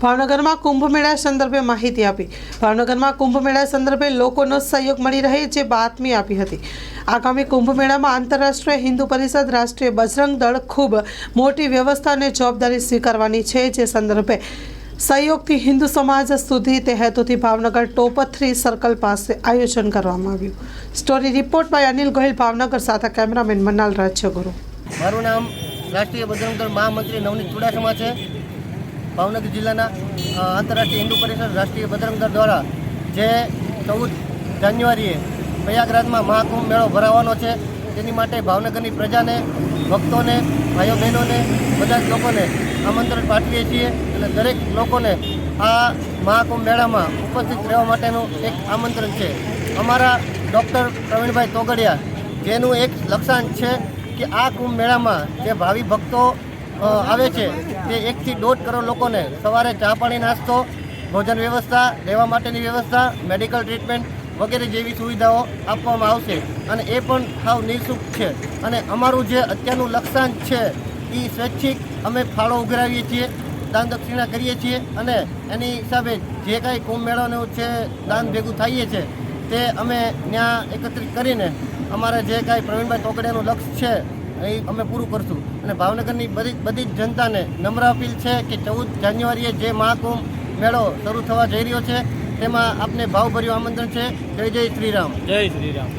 ભાવનગરમાં કુંભ મેળા સંદર્ભે માહિતી આપી। ભાવનગરમાં કુંભ મેળા સંદર્ભે લોકોનો સહયોગ મળી રહે જે બાતમી આપી હતી। આગામી કુંભ મેળામાં આંતરરાષ્ટ્રીય હિન્દુ પરિષદ, રાષ્ટ્રીય બજરંગ દળ ખૂબ મોટી વ્યવસ્થા અને જવાબદારી સ્વીકારવાની છે, જે સંદર્ભે સહયોગથી હિન્દુ સમાજ સુધી તે હેતુથી ભાવનગર ટોપ 3 સર્કલ પાસે આયોજન કરવામાં આવ્યું। Story report by Anil Gohil, Bhavnagar, સાથે કેમેરામેન મનાલ રાજ્યગુરુ। મારું નામ રાષ્ટ્રીય બજરંગ દળ મહામંત્રી નવનીત ચુડાસમા છે। ભાવનગર જિલ્લાના આંતરરાષ્ટ્રીય હિન્દુ પરિષદ, રાષ્ટ્રીય બજરંગ દળ દ્વારા જે 14 જાન્યુઆરીએ પ્રયાગરાજમાં મહાકુંભ મેળો ભરાવાનો છે, તેની માટે ભાવનગરની પ્રજાને, ભક્તોને, ભાઈઓ બહેનોને, બધા જ લોકોને આમંત્રણ પાઠવીએ છીએ અને દરેક લોકોને આ મહાકુંભ મેળામાં ઉપસ્થિત રહેવા માટેનું એક આમંત્રણ છે। અમારા ડૉક્ટર પ્રવીણભાઈ તોગડિયા, જેનું એક લક્ષ્યાંક છે કે આ કુંભ મેળામાં જે ભાવિ ભક્તો આવે છે તે 1 થી 1.5 કરોડ લોકોને સવારે ચા પાણી, નાસ્તો, ભોજન વ્યવસ્થા, રહેવા માટેની વ્યવસ્થા, મેડિકલ ટ્રીટમેન્ટ વગેરે જેવી સુવિધાઓ આપવામાં આવશે અને એ પણ સાવ નિઃશુલ્ક છે। અને અમારું જે અત્યારનું લક્ષ્યાંક છે એ સ્વૈચ્છિક અમે ફાળો ઉઘરાવીએ છીએ, દાન દક્ષિણા કરીએ છીએ અને એની હિસાબે જે કાંઈ કુંભ મેળાનું છે દાન ભેગું થઈએ છે તે અમે ત્યાં એકત્રિત કરીને અમારે જે કાંઈ પ્રવીણભાઈ તોગડિયાનું લક્ષ્ય છે એ અમે પૂરું કરશું। અને ભાવનગરની બધી જ જનતાને નમ્ર અપીલ છે કે 14 જાન્યુઆરીએ જે મહાકુંભ મેળો શરૂ થવા જઈ રહ્યો છે તેમાં આપને ભાવભર્યું આમંત્રણ છે। જય જય શ્રી રામ। જય શ્રી રામ।